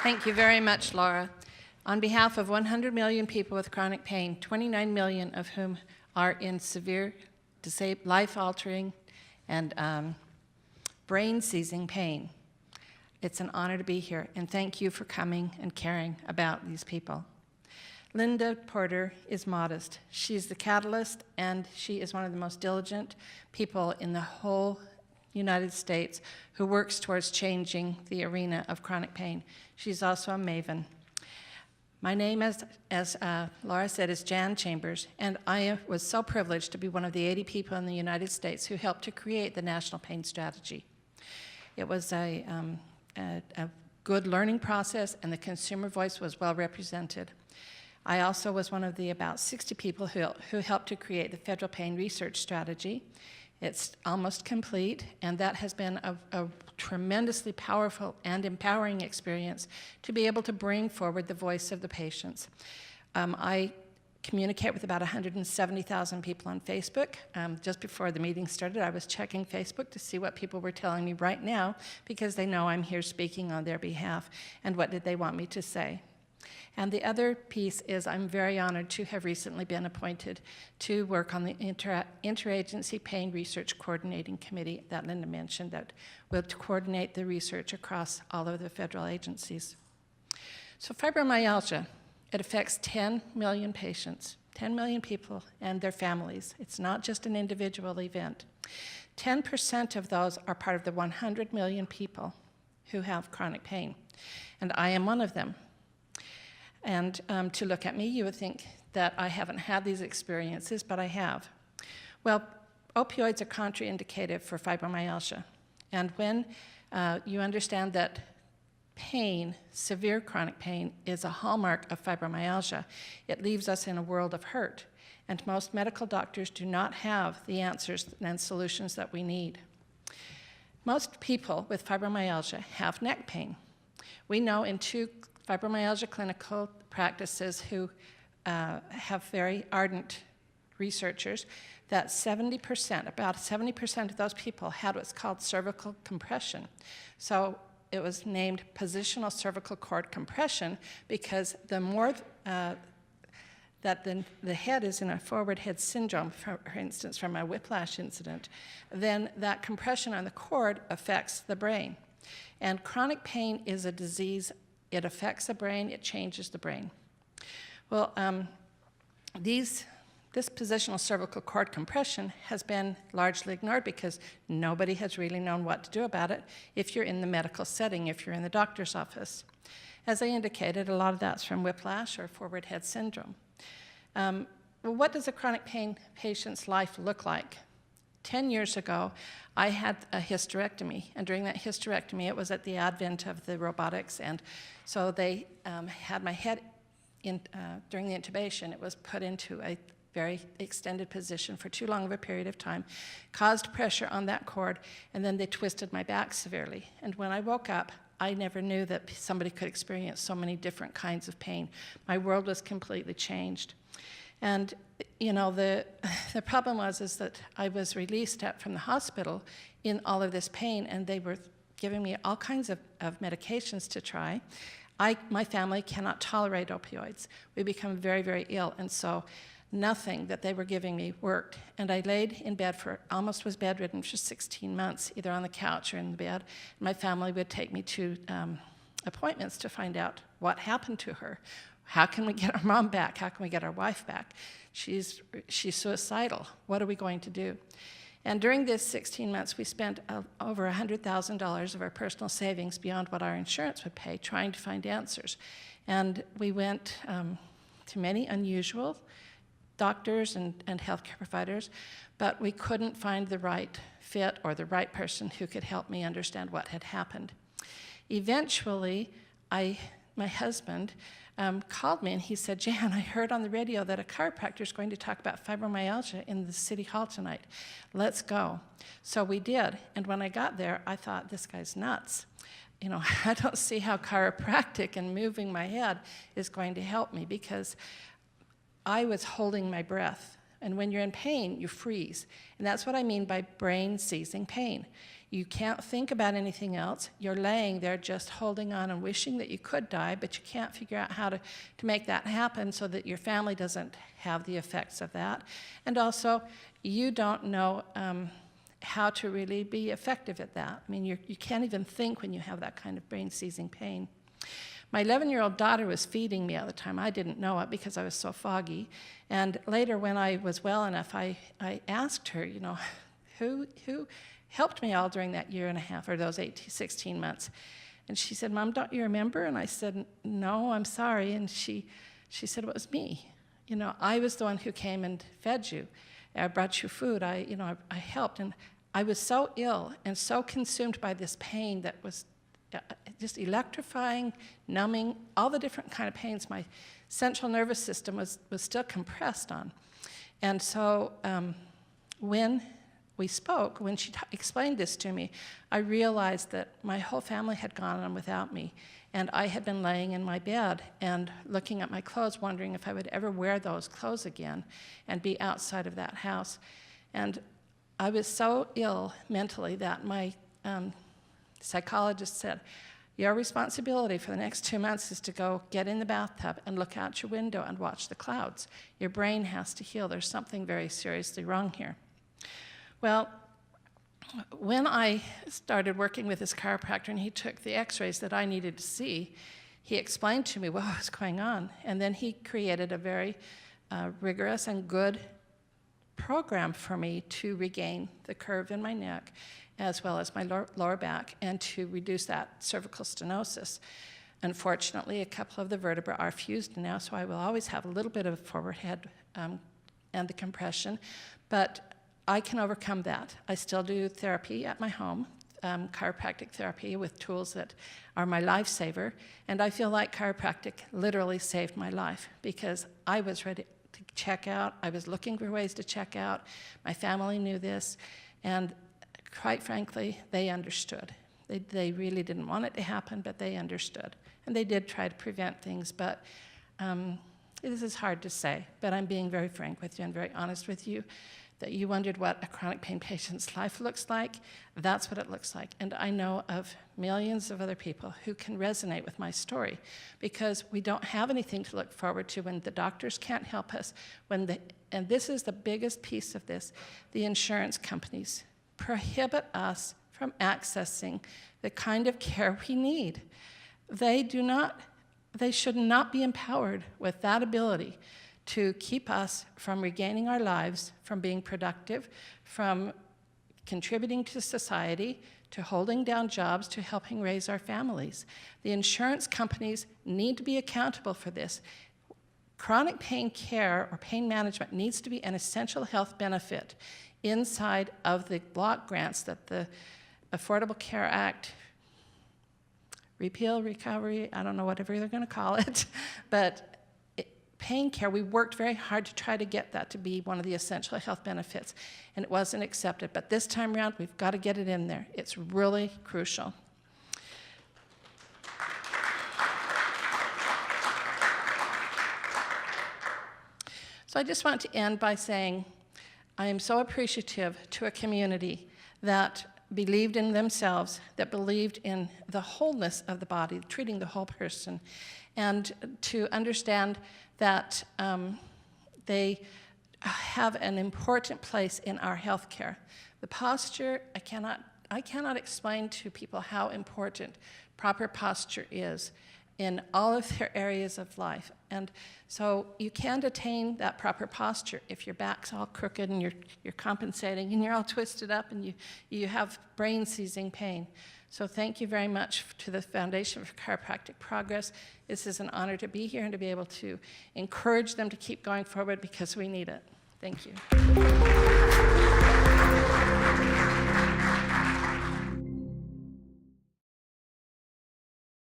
Thank you very much, Laura. On behalf of 100 million people with chronic pain, 29 million of whom are in severe, life-altering, and brain-seizing pain, it's an honor to be here, and thank you for coming and caring about these people. Linda Porter is modest. She's the catalyst, and she is one of the most diligent people in the whole United States who works towards changing the arena of chronic pain. She's also a maven. My name, as Laura said, is Jan Chambers, and I was so privileged to be one of the 80 people in the United States who helped to create the National Pain Strategy. It was a good learning process, and the consumer voice was well represented. I also was one of the about 60 people who helped to create the Federal Pain Research Strategy. It's almost complete, and that has been a tremendously powerful and empowering experience to be able to bring forward the voice of the patients. I communicate with about 170,000 people on Facebook. Just before the meeting started, I was checking Facebook to see what people were telling me right now, because they know I'm here speaking on their behalf, and what did they want me to say. And the other piece is I'm very honored to have recently been appointed to work on the Interagency Pain Research Coordinating Committee that Linda mentioned, that will coordinate the research across all of the federal agencies. So fibromyalgia, it affects 10 million patients, 10 million people and their families. It's not just an individual event. 10% of those are part of the 100 million people who have chronic pain, and I am one of them. And to look at me, you would think that I haven't had these experiences, but I have. Well, opioids are contraindicated for fibromyalgia. And when you understand that pain, severe chronic pain, is a hallmark of fibromyalgia, it leaves us in a world of hurt. And most medical doctors do not have the answers and solutions that we need. Most people with fibromyalgia have neck pain. We know in 2 fibromyalgia clinical practices who have very ardent researchers that 70%, about 70% of those people had what's called cervical compression. So it was named positional cervical cord compression because the more that the head is in a forward head syndrome, for instance, from a whiplash incident, then that compression on the cord affects the brain. And chronic pain is a disease. It affects the brain, it changes the brain. Well, this positional cervical cord compression has been largely ignored because nobody has really known what to do about it if you're in the medical setting, if you're in the doctor's office. As I indicated, a lot of that's from whiplash or forward head syndrome. Well, what does a chronic pain patient's life look like? 10 years ago, I had a hysterectomy, and during that hysterectomy, it was at the advent of the robotics, and so they had my head in, during the intubation. It was put into a very extended position for too long of a period of time, caused pressure on that cord, and then they twisted my back severely. And when I woke up, I never knew that somebody could experience so many different kinds of pain. My world was completely changed. And you know, the problem is that I was released from the hospital in all of this pain, and they were giving me all kinds of medications to try. My family cannot tolerate opioids. We become very, very ill, and so nothing that they were giving me worked. And I laid in bed almost was bedridden for 16 months, either on the couch or in the bed. My family would take me to appointments to find out what happened to her. How can we get our mom back? How can we get our wife back? She's suicidal. What are we going to do? And during this 16 months, we spent over $100,000 of our personal savings beyond what our insurance would pay, trying to find answers. And we went to many unusual doctors and healthcare providers, but we couldn't find the right fit or the right person who could help me understand what had happened. Eventually, my husband called me and he said, "Jan, I heard on the radio that a chiropractor is going to talk about fibromyalgia in the city hall tonight. Let's go." So we did, and when I got there, I thought, this guy's nuts. You know, I don't see how chiropractic and moving my head is going to help me, because I was holding my breath. And when you're in pain, you freeze. And that's what I mean by brain seizing pain. You can't think about anything else. You're laying there just holding on and wishing that you could die, but you can't figure out how to make that happen so that your family doesn't have the effects of that. And also, you don't know how to really be effective at that. I mean, you can't even think when you have that kind of brain-seizing pain. My 11-year-old daughter was feeding me at the time. I didn't know it because I was so foggy. And later, when I was well enough, I asked her, you know, who helped me all during that year and a half, or those 16 months? And she said, Mom, don't you remember? And I said, no, I'm sorry. And she said, well, it was me. You know, I was the one who came and fed you. I brought you food. I helped. And I was so ill and so consumed by this pain that was just electrifying, numbing, all the different kind of pains my central nervous system was still compressed on. And so when we spoke, when she explained this to me, I realized that my whole family had gone on without me. And I had been laying in my bed and looking at my clothes, wondering if I would ever wear those clothes again and be outside of that house. And I was so ill mentally that my psychologist said, your responsibility for the next 2 months is to go get in the bathtub and look out your window and watch the clouds. Your brain has to heal. There's something very seriously wrong here. Well, when I started working with this chiropractor and he took the x-rays that I needed to see, he explained to me what was going on. And then he created a very rigorous and good program for me to regain the curve in my neck as well as my lower back and to reduce that cervical stenosis. Unfortunately, a couple of the vertebrae are fused now, so I will always have a little bit of forward head and the compression, but I can overcome that. I still do therapy at my home, chiropractic therapy with tools that are my lifesaver, and I feel like chiropractic literally saved my life because I was ready to check out. I was looking for ways to check out. My family knew this, and quite frankly, they understood. They really didn't want it to happen, but they understood. And they did try to prevent things, but this is hard to say, but I'm being very frank with you and very honest with you, that you wondered what a chronic pain patient's life looks like. That's what it looks like. And I know of millions of other people who can resonate with my story because we don't have anything to look forward to when the doctors can't help us, and this is the biggest piece of this, the insurance companies prohibit us from accessing the kind of care we need. They should not be empowered with that ability to keep us from regaining our lives, from being productive, from contributing to society, to holding down jobs, to helping raise our families. The insurance companies need to be accountable for this. Chronic pain care or pain management needs to be an essential health benefit inside of the block grants that the Affordable Care Act, repeal, recovery, I don't know, whatever they're going to call it, but pain care, we worked very hard to try to get that to be one of the essential health benefits, and it wasn't accepted. But this time around, we've got to get it in there. It's really crucial. So I just want to end by saying I am so appreciative to a community that believed in themselves, that believed in the wholeness of the body, treating the whole person, and to understand that they have an important place in our health care. The posture, I cannot explain to people how important proper posture is in all of their areas of life. And so you can't attain that proper posture if your back's all crooked and you're compensating and you're all twisted up and you have brain-seizing pain. So thank you very much to the Foundation for Chiropractic Progress. This is an honor to be here and to be able to encourage them to keep going forward because we need it. Thank you.